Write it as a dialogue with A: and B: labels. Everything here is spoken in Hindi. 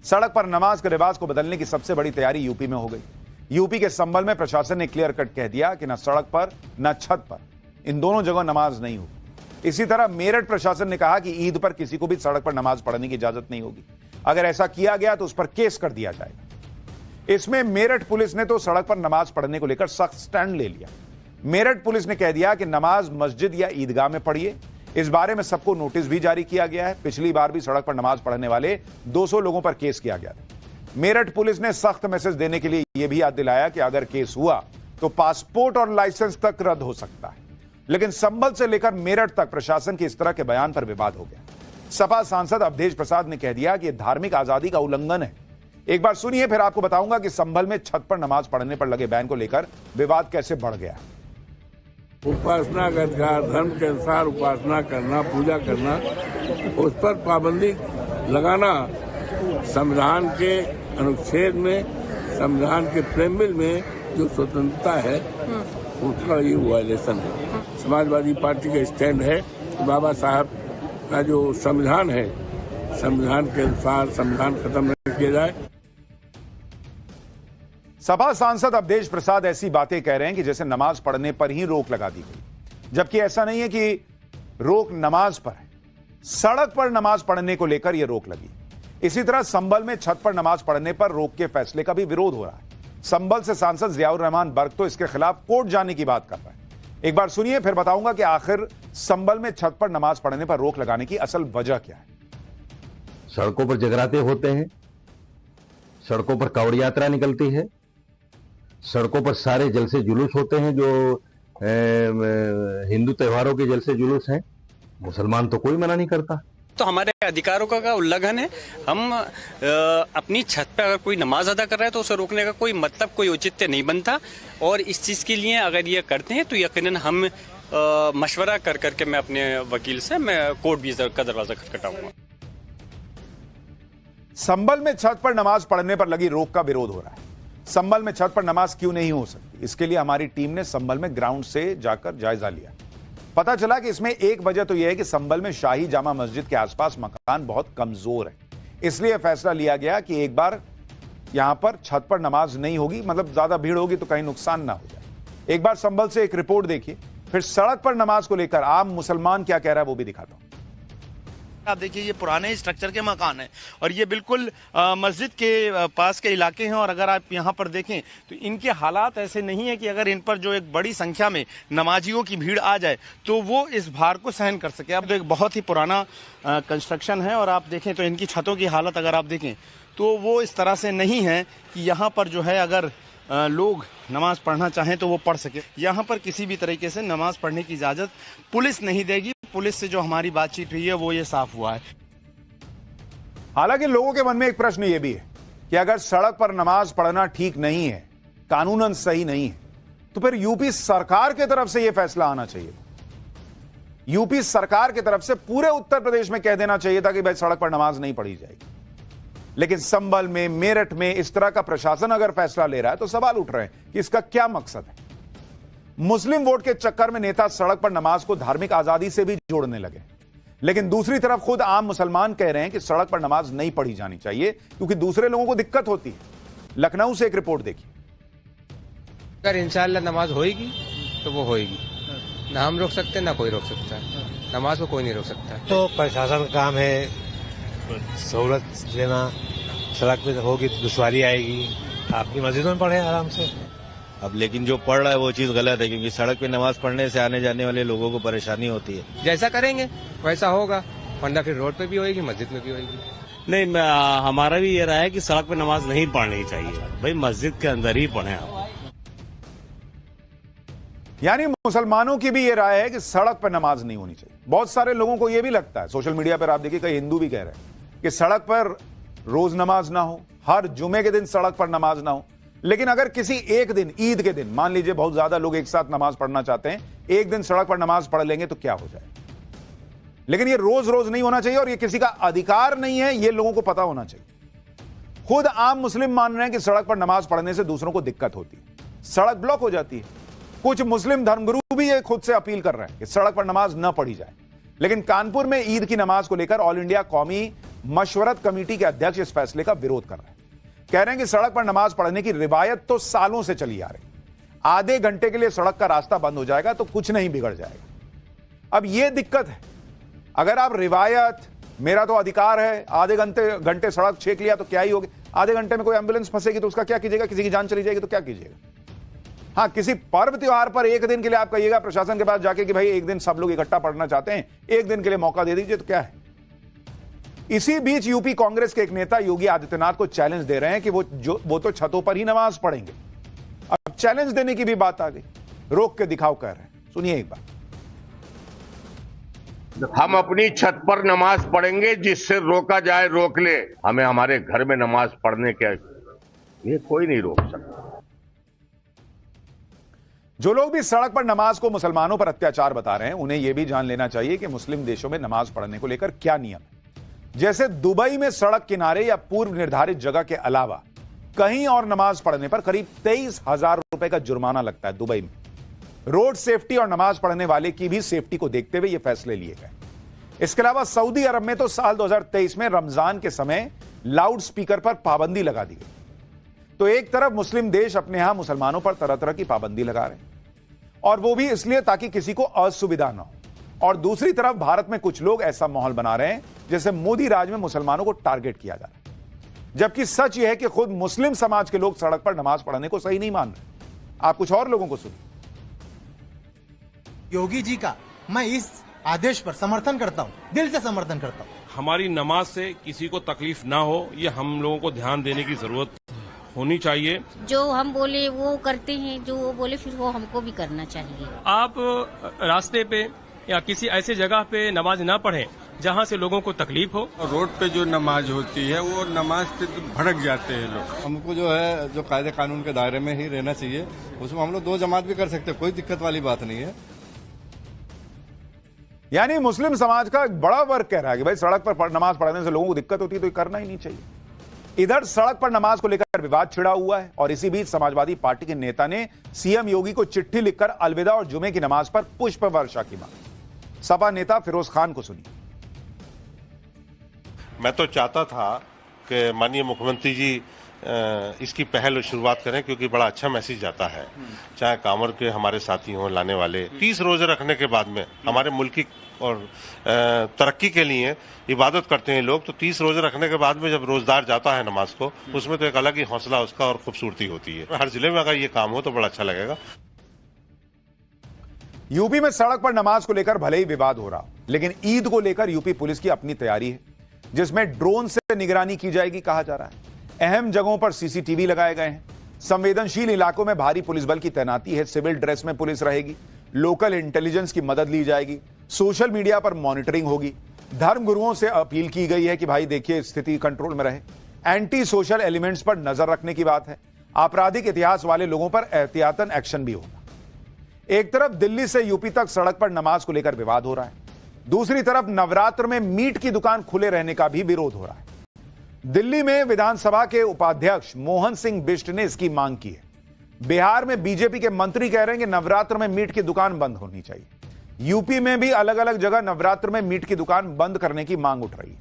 A: सड़क पर नमाज के रिवाज को बदलने की सबसे बड़ी तैयारी यूपी में हो गई। यूपी के संभल में प्रशासन ने क्लियर कट कह दिया कि न सड़क पर न छत पर, इन दोनों जगह नमाज नहीं होगी। इसी तरह मेरठ प्रशासन ने कहा कि ईद पर किसी को भी सड़क पर नमाज पढ़ने की इजाजत नहीं होगी। अगर ऐसा किया गया तो उस पर केस कर दिया जाएगा। इसमें मेरठ पुलिस ने तो सड़क पर नमाज पढ़ने को लेकर सख्त स्टैंड ले लिया। मेरठ पुलिस ने कह दिया कि नमाज मस्जिद या ईदगाह में पढ़िए। इस बारे में सबको नोटिस भी जारी किया गया है। पिछली बार भी सड़क पर नमाज पढ़ने वाले 200 लोगों पर केस किया गया था। मेरठ पुलिस ने सख्त मैसेज देने के लिए यह भी याद दिलाया कि अगर केस हुआ तो पासपोर्ट और लाइसेंस तक रद्द हो सकता है। लेकिन संभल से लेकर मेरठ तक प्रशासन के इस तरह के बयान पर विवाद हो गया। सपा सांसद अवधेश प्रसाद ने कह दिया कि यह धार्मिक आजादी का उल्लंघन है। एक बार सुनिए, फिर आपको बताऊंगा कि संभल में छत पर नमाज पढ़ने पर लगे बैन को लेकर विवाद कैसे बढ़ गया।
B: उपासना का अधिकार, धर्म के अनुसार उपासना करना, पूजा करना, उस पर पाबंदी लगाना संविधान के अनुच्छेद में, संविधान के प्रेमिल में जो स्वतंत्रता है उसका ये वायलेशन है। समाजवादी पार्टी का स्टैंड है कि बाबा साहब का जो संविधान है, संविधान के अनुसार संविधान खत्म नहीं किया जाए।
A: सपा सांसद अवधेश प्रसाद ऐसी बातें कह रहे हैं कि जैसे नमाज पढ़ने पर ही रोक लगा दी गई, जबकि ऐसा नहीं है कि रोक नमाज पर है। सड़क पर नमाज पढ़ने को लेकर यह रोक लगी। इसी तरह संभल में छत पर नमाज पढ़ने पर रोक के फैसले का भी विरोध हो रहा है। संभल से सांसद जियाउर रहमान बर्क तो इसके खिलाफ कोर्ट जाने की बात कर रहा है। एक बार सुनिए, फिर बताऊंगा कि आखिर संभल में छत पर नमाज पढ़ने पर रोक लगाने की असल वजह क्या है।
C: सड़कों पर जगराते होते हैं, सड़कों पर कांवड़ यात्रा निकलती है, सड़कों पर सारे जलसे जुलूस होते हैं जो हिंदू त्योहारों के जलसे जुलूस हैं। मुसलमान तो कोई मना नहीं करता।
D: तो हमारे अधिकारों का उल्लंघन है। हम अपनी छत पे अगर कोई नमाज अदा कर रहा है तो उसे रोकने का कोई मतलब, कोई औचित्य नहीं बनता। और इस चीज के लिए अगर ये करते हैं तो यकीनन हम मशवरा कर करके मैं अपने वकील से मैं कोर्ट भी का दरवाजा खटखटाऊंगा।
A: संभल में छत पर नमाज पढ़ने पर लगी रोक का विरोध हो रहा है। संभल में छत पर नमाज क्यों नहीं हो सकती, इसके लिए हमारी टीम ने संभल में ग्राउंड से जाकर जायजा लिया। पता चला कि इसमें एक वजह तो यह है कि संभल में शाही जामा मस्जिद के आसपास मकान बहुत कमजोर है। इसलिए फैसला लिया गया कि एक बार यहां पर छत पर नमाज नहीं होगी, मतलब ज्यादा भीड़ होगी तो कहीं नुकसान ना हो जाए। एक बार संभल से एक रिपोर्ट देखिए, फिर सड़क पर नमाज को लेकर आम मुसलमान क्या कह रहा है वो भी दिखाता हूं।
E: आप देखिए, ये पुराने स्ट्रक्चर के मकान है और ये बिल्कुल मस्जिद के पास के इलाके हैं। और अगर आप यहाँ पर देखें तो इनके हालात ऐसे नहीं है कि अगर इन पर जो एक बड़ी संख्या में नमाजियों की भीड़ आ जाए तो वो इस भार को सहन कर सके। अब तो एक बहुत ही पुराना कंस्ट्रक्शन है और आप देखें तो इनकी छतों की हालत अगर आप देखें तो वो इस तरह से नहीं है कि यहाँ पर जो है अगर लोग नमाज पढ़ना चाहें तो वो पढ़ सके। यहाँ पर किसी भी तरीके से नमाज पढ़ने की इजाजत पुलिस नहीं देगी। पुलिस से जो हमारी बातचीत हुई है वो ये साफ हुआ है।
A: हालांकि लोगों के मन में एक प्रश्न ये भी है कि अगर सड़क पर नमाज पढ़ना ठीक नहीं है, कानूनन सही नहीं है, तो फिर यूपी सरकार की तरफ से यह फैसला आना चाहिए। यूपी सरकार की तरफ से पूरे उत्तर प्रदेश में कह देना चाहिए था कि भाई सड़क पर नमाज नहीं पढ़ी जाएगी। लेकिन संभल में, मेरठ में इस तरह का प्रशासन अगर फैसला ले रहा है तो सवाल उठ रहे हैं कि इसका क्या मकसद है। मुस्लिम वोट के चक्कर में नेता सड़क पर नमाज को धार्मिक आजादी से भी जोड़ने लगे। लेकिन दूसरी तरफ खुद आम मुसलमान कह रहे हैं कि सड़क पर नमाज नहीं पढ़ी जानी चाहिए क्योंकि दूसरे लोगों को दिक्कत होती है। लखनऊ से एक रिपोर्ट देखिए।
F: अगर इंशाअल्लाह नमाज होएगी तो वो होएगी, ना हम रोक सकते ना कोई रोक सकता है। नमाज को कोई नहीं रोक सकता।
G: तो प्रशासन का काम है सहूलत देना। सड़क पे होगी तो दुश्वारी आएगी, आपकी मस्जिदों में पढ़े आराम से।
H: अब लेकिन जो पढ़ रहा है वो चीज गलत है क्योंकि सड़क पे नमाज पढ़ने से आने जाने वाले लोगों को परेशानी होती है।
F: जैसा करेंगे वैसा होगा, वरना फिर रोड पे भी होएगी, मस्जिद में भी होएगी।
H: नहीं, हमारा भी ये राय है कि सड़क पे नमाज नहीं पढ़नी चाहिए, भाई मस्जिद के अंदर ही पढ़े आप।
A: यानी मुसलमानों की भी यह राय है कि सड़क पर नमाज नहीं होनी चाहिए। बहुत सारे लोगों को यह भी लगता है, सोशल मीडिया पर आप देखिए कई हिंदू भी कह रहे हैं कि सड़क पर रोज नमाज ना हो, हर जुमे के दिन सड़क पर नमाज ना हो। लेकिन अगर किसी एक दिन, ईद के दिन, मान लीजिए बहुत ज्यादा लोग एक साथ नमाज पढ़ना चाहते हैं, एक दिन सड़क पर नमाज पढ़ लेंगे तो क्या हो जाए। लेकिन ये रोज रोज नहीं होना चाहिए और ये किसी का अधिकार नहीं है, ये लोगों को पता होना चाहिए। खुद आम मुस्लिम मान रहे हैं कि सड़क पर नमाज पढ़ने से दूसरों को दिक्कत होती है, सड़क ब्लॉक हो जाती है। कुछ मुस्लिम धर्मगुरु भी ये खुद से अपील कर रहे हैं कि सड़क पर नमाज न पढ़ी जाए। लेकिन कानपुर में ईद की नमाज को लेकर ऑल इंडिया कौमी मशवरत कमेटी के अध्यक्ष इस फैसले का विरोध कर रहे हैं। कह रहे हैं कि सड़क पर नमाज पढ़ने की रिवायत तो सालों से चली आ रही, आधे घंटे के लिए सड़क का रास्ता बंद हो जाएगा तो कुछ नहीं बिगड़ जाएगा। अब यह दिक्कत है, अगर आप रिवायत, मेरा तो अधिकार है, आधे घंटे सड़क छेक लिया तो क्या ही होगी, आधे घंटे में कोई एम्बुलेंस फंसेगी तो उसका क्या कीजिएगा, किसी की जान चली जाएगी तो क्या कीजिएगा। हाँ, किसी पर्व त्योहार पर एक दिन के लिए आप कहिएगा प्रशासन के पास जाके कि भाई एक दिन सब लोग इकट्ठा पढ़ना चाहते हैं, एक दिन के लिए मौका दे दीजिए, तो क्या है। इसी बीच यूपी कांग्रेस के एक नेता योगी आदित्यनाथ को चैलेंज दे रहे हैं कि वो तो छतों पर ही नमाज पढ़ेंगे। अब चैलेंज देने की भी बात आ गई, रोक के दिखाओ कह रहे हैं। सुनिए एक बार।
I: हम अपनी छत पर नमाज पढ़ेंगे, जिससे रोका जाए रोक ले, हमें हमारे घर में नमाज पढ़ने के ये कोई नहीं रोक सकता।
A: जो लोग भी सड़क पर नमाज को मुसलमानों पर अत्याचार बता रहे हैं, उन्हें यह भी जान लेना चाहिए कि मुस्लिम देशों में नमाज पढ़ने को लेकर क्या नियम है। जैसे दुबई में सड़क किनारे या पूर्व निर्धारित जगह के अलावा कहीं और नमाज पढ़ने पर करीब 23,000 रुपए का जुर्माना लगता है दुबई में। रोड सेफ्टी और नमाज पढ़ने वाले की भी सेफ्टी को देखते हुए ये फैसले लिए गए। इसके अलावा सऊदी अरब में तो साल 2023 में रमजान के समय लाउड स्पीकर पर पाबंदी लगा दी गई। तो एक तरफ मुस्लिम देश अपने यहां मुसलमानों पर तरह तरह की पाबंदी लगा रहे हैं, और वो भी इसलिए ताकि किसी को असुविधा ना हो, और दूसरी तरफ भारत में कुछ लोग ऐसा माहौल बना रहे हैं जैसे मोदी राज में मुसलमानों को टारगेट किया जा रहा है, जबकि सच यह है कि खुद मुस्लिम समाज के लोग सड़क पर नमाज पढ़ने को सही नहीं मान रहे। आप कुछ और लोगों को सुनिए।
J: योगी जी का मैं इस आदेश पर समर्थन करता हूं, दिल से समर्थन करता हूं।
K: हमारी नमाज से किसी को तकलीफ ना हो, ये हम लोगों को ध्यान देने की जरूरत होनी चाहिए।
L: जो हम बोले वो करते हैं, जो वो बोले फिर वो हमको भी करना चाहिए।
M: आप रास्ते पे या किसी ऐसे जगह पे नमाज ना पढ़ें जहाँ से लोगों को तकलीफ हो।
N: रोड पे जो नमाज होती है वो नमाज से भड़क जाते हैं लोग। हमको जो है जो कायदे कानून के दायरे में ही रहना चाहिए, उसमें हम लोग 2 जमात भी कर सकते हैं, कोई दिक्कत वाली बात नहीं है।
A: यानी मुस्लिम समाज का एक बड़ा वर्ग कह रहा है कि भाई सड़क पर नमाज पढ़ने से लोगों को दिक्कत होती है तो ये करना ही नहीं चाहिए। इधर सड़क पर नमाज को लेकर विवाद छिड़ा हुआ है, और इसी बीच समाजवादी पार्टी के नेता ने सीएम योगी को चिट्ठी लिखकर अलविदा और जुमे की नमाज पर पुष्प वर्षा की मांग। सपा नेता फिरोज खान को सुनिए।
O: मैं तो चाहता था कि माननीय मुख्यमंत्री जी इसकी पहल शुरुआत करें, क्योंकि बड़ा अच्छा मैसेज जाता है। चाहे कांवर के हमारे साथी हों, लाने वाले 30 रोजे रखने के बाद में हमारे मुल्क की और तरक्की के लिए इबादत करते हैं लोग, तो 30 रोजे रखने के बाद में जब रोजदार जाता है नमाज को, उसमें तो एक अलग ही हौसला उसका और खूबसूरती होती है। हर जिले में अगर ये काम हो तो बड़ा अच्छा लगेगा।
A: यूपी में सड़क पर नमाज को लेकर भले ही विवाद हो रहा, लेकिन ईद को लेकर यूपी पुलिस की अपनी तैयारी है, जिसमें ड्रोन से निगरानी की जाएगी कहा जा रहा है। अहम जगहों पर सीसीटीवी लगाए गए हैं। संवेदनशील इलाकों में भारी पुलिस बल की तैनाती है। सिविल ड्रेस में पुलिस रहेगी। लोकल इंटेलिजेंस की मदद ली जाएगी। सोशल मीडिया पर मॉनिटरिंग होगी। धर्म गुरुओं से अपील की गई है कि भाई देखिए स्थिति कंट्रोल में रहे। एंटी सोशल एलिमेंट्स पर नजर रखने की बात है। आपराधिक इतिहास वाले लोगों पर एहतियातन एक्शन भी होगा। एक तरफ दिल्ली से यूपी तक सड़क पर नमाज को लेकर विवाद हो रहा है, दूसरी तरफ नवरात्र में मीट की दुकान खुले रहने का भी विरोध हो रहा है। दिल्ली में विधानसभा के उपाध्यक्ष मोहन सिंह बिष्ट ने इसकी मांग की है। बिहार में बीजेपी के मंत्री कह रहे हैं कि नवरात्र में मीट की दुकान बंद होनी चाहिए। यूपी में भी अलग अलग जगह नवरात्र में मीट की दुकान बंद करने की मांग उठ रही है।